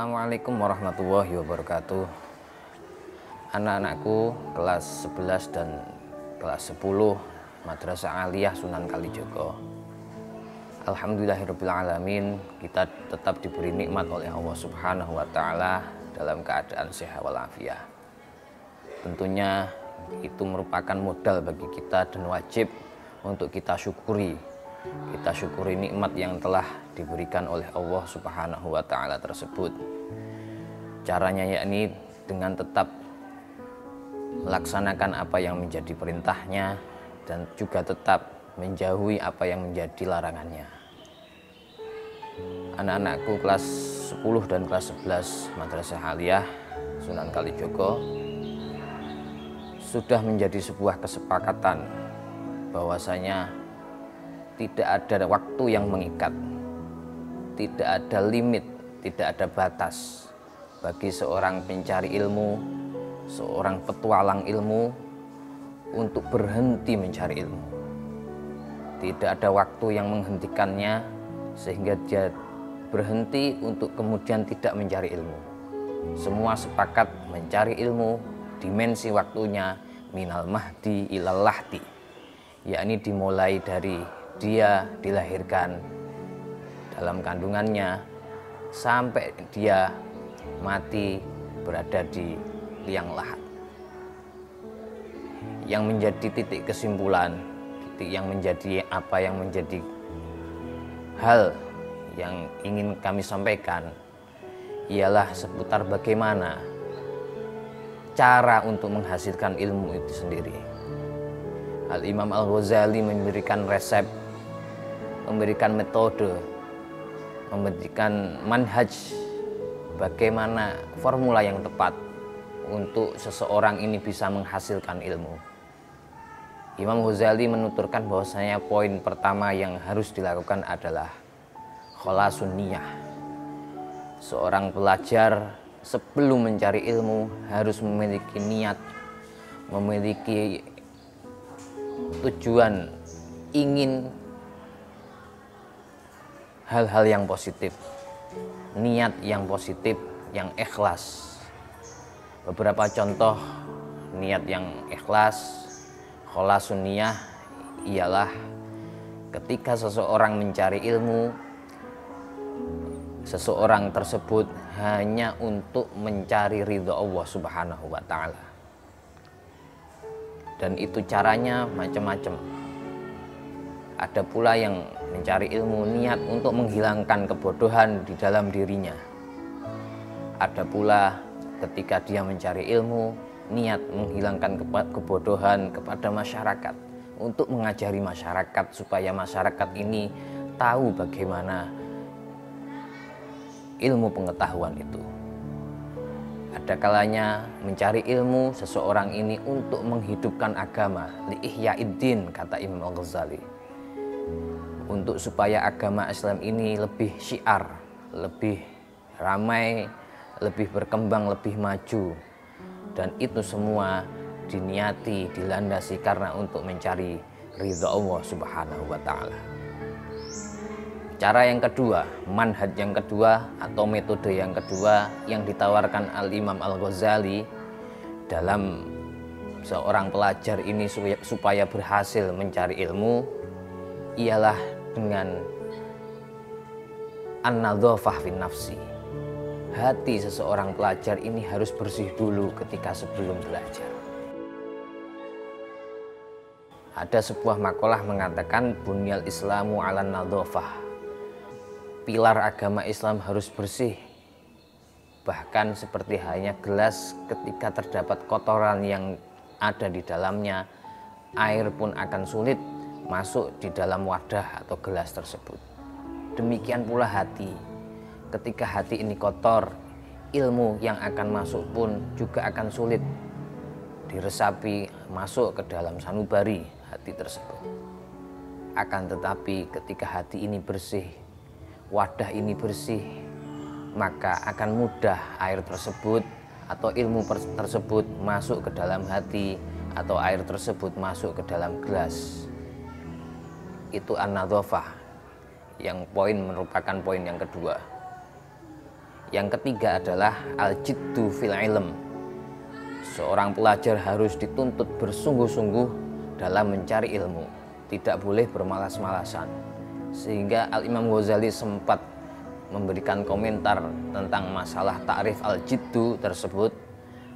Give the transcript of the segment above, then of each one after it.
Assalamualaikum warahmatullahi wabarakatuh. Anak-anakku kelas 11 dan kelas 10 Madrasah Aliyah Sunan Kalijogo. Alhamdulillahirrabbilalamin, kita tetap diberi nikmat oleh Allah Subhanahu wa Ta'ala dalam keadaan sehat walafiat. Tentunya itu merupakan modal bagi kita dan wajib untuk kita syukuri. Kita syukuri nikmat yang telah diberikan oleh Allah Subhanahu wa Ta'ala tersebut. Caranya yakni dengan tetap melaksanakan apa yang menjadi perintahnya dan juga tetap menjauhi apa yang menjadi larangannya. Anak-anakku kelas 10 dan kelas 11 Madrasah Aliyah Sunan Kalijogo sudah menjadi sebuah kesepakatan bahwasanya tidak ada waktu yang mengikat, tidak ada limit, tidak ada batas bagi seorang pencari ilmu, seorang petualang ilmu untuk berhenti mencari ilmu. Tidak ada waktu yang menghentikannya sehingga dia berhenti untuk kemudian tidak mencari ilmu. Semua sepakat mencari ilmu, dimensi waktunya minal mahdi ilal lahdi, yakni dimulai dari dia dilahirkan dalam kandungannya sampai dia mati berada di liang lahat. Yang menjadi titik kesimpulan, titik yang menjadi apa yang menjadi hal yang ingin kami sampaikan ialah seputar bagaimana cara untuk menghasilkan ilmu itu sendiri. Al-Imam Al-Ghazali memberikan resep, memberikan metode, memberikan manhaj, bagaimana formula yang tepat untuk seseorang ini bisa menghasilkan ilmu. Imam Ghazali menuturkan bahwasanya poin pertama yang harus dilakukan adalah kholasun niyah. Seorang pelajar sebelum mencari ilmu harus memiliki niat, memiliki tujuan ingin hal-hal yang positif, niat yang positif, yang ikhlas. Beberapa contoh niat yang ikhlas, kholasun niyah ialah ketika seseorang mencari ilmu, seseorang tersebut hanya untuk mencari ridha Allah Subhanahu wa Ta'ala. Dan itu caranya macam-macam. Ada pula yang mencari ilmu niat untuk menghilangkan kebodohan di dalam dirinya. Ada pula ketika dia mencari ilmu niat menghilangkan kebodohan kepada masyarakat, untuk mengajari masyarakat supaya masyarakat ini tahu bagaimana ilmu pengetahuan itu. Ada kalanya mencari ilmu seseorang ini untuk menghidupkan agama, li'ihyaiddin kata Imam Al-Ghazali, untuk supaya agama Islam ini lebih syiar, lebih ramai, lebih berkembang, lebih maju. Dan itu semua diniati, dilandasi karena untuk mencari ridha Allah Subhanahu wa Ta'ala. Cara yang kedua, manhaj yang kedua atau metode yang kedua yang ditawarkan Al-Imam Al-Ghazali dalam seorang pelajar ini supaya berhasil mencari ilmu ialah dengan an-nadhafah fin nafsi. Hati seseorang pelajar ini harus bersih dulu ketika sebelum belajar. Ada sebuah makalah mengatakan bunyal Islamu 'alan nadhafah. Pilar agama Islam harus bersih. Bahkan seperti halnya gelas, ketika terdapat kotoran yang ada di dalamnya, air pun akan sulit masuk di dalam wadah atau gelas tersebut. Demikian pula hati. Ketika hati ini kotor, ilmu yang akan masuk pun juga akan sulit diresapi masuk ke dalam sanubari hati tersebut. Akan tetapi ketika hati ini bersih, wadah ini bersih, maka akan mudah air tersebut atau ilmu tersebut masuk ke dalam hati, atau air tersebut masuk ke dalam gelas. Itu an-nadhafah, yang poin merupakan poin yang kedua. Yang ketiga adalah al-jiddu fil ilm. Seorang pelajar harus dituntut bersungguh-sungguh dalam mencari ilmu, tidak boleh bermalas-malasan. Sehingga Al-Imam Ghazali sempat memberikan komentar tentang masalah ta'rif al-jiddu tersebut,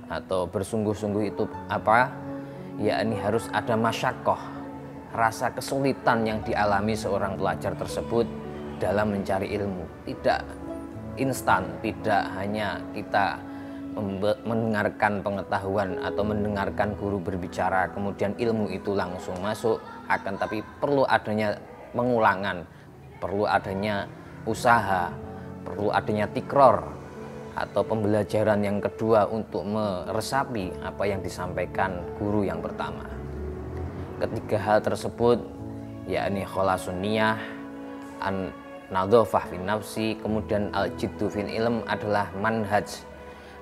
atau bersungguh-sungguh itu apa? Yakni harus ada masyaqqah, rasa kesulitan yang dialami seorang pelajar tersebut dalam mencari ilmu. Tidak instan, tidak hanya kita mendengarkan pengetahuan atau mendengarkan guru berbicara kemudian ilmu itu langsung masuk, akan tapi perlu adanya pengulangan, perlu adanya usaha, perlu adanya tikror atau pembelajaran yang kedua untuk meresapi apa yang disampaikan guru yang pertama. Ketiga hal tersebut yakni kholasun niyah, an-nadhafah fin nafsi, kemudian al-jiddu fil ilm adalah manhaj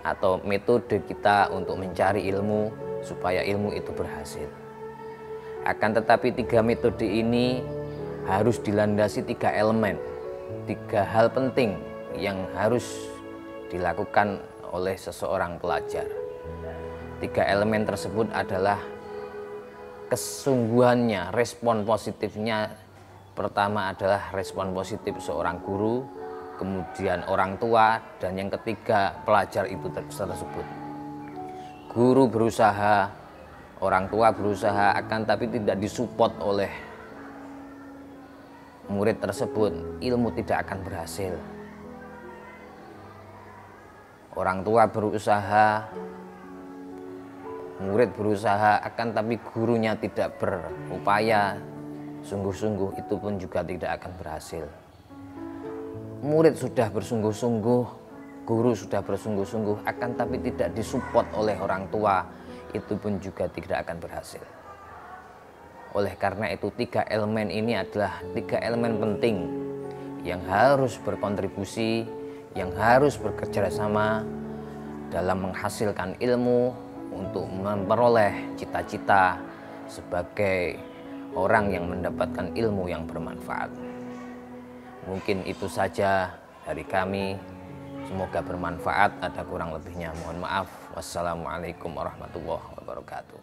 atau metode kita untuk mencari ilmu supaya ilmu itu berhasil. Akan tetapi tiga metode ini harus dilandasi tiga elemen, tiga hal penting yang harus dilakukan oleh seseorang pelajar. Tiga elemen tersebut adalah kesungguhannya, respon positifnya. Pertama adalah respon positif seorang guru, kemudian orang tua, dan yang ketiga pelajar itu tersebut. Guru berusaha, orang tua berusaha, akan tapi tidak disupport oleh murid tersebut, ilmu tidak akan berhasil. Orang tua berusaha, murid berusaha, akan tapi gurunya tidak berupaya sungguh-sungguh, itu pun juga tidak akan berhasil. Murid sudah bersungguh-sungguh, guru sudah bersungguh-sungguh, akan tapi tidak disupport oleh orang tua, itu pun juga tidak akan berhasil. Oleh karena itu tiga elemen ini adalah tiga elemen penting yang harus berkontribusi, yang harus bekerja sama dalam menghasilkan ilmu untuk memperoleh cita-cita sebagai orang yang mendapatkan ilmu yang bermanfaat. Mungkin itu saja dari kami. Semoga bermanfaat. Ada kurang lebihnya mohon maaf. Wassalamualaikum warahmatullahi wabarakatuh.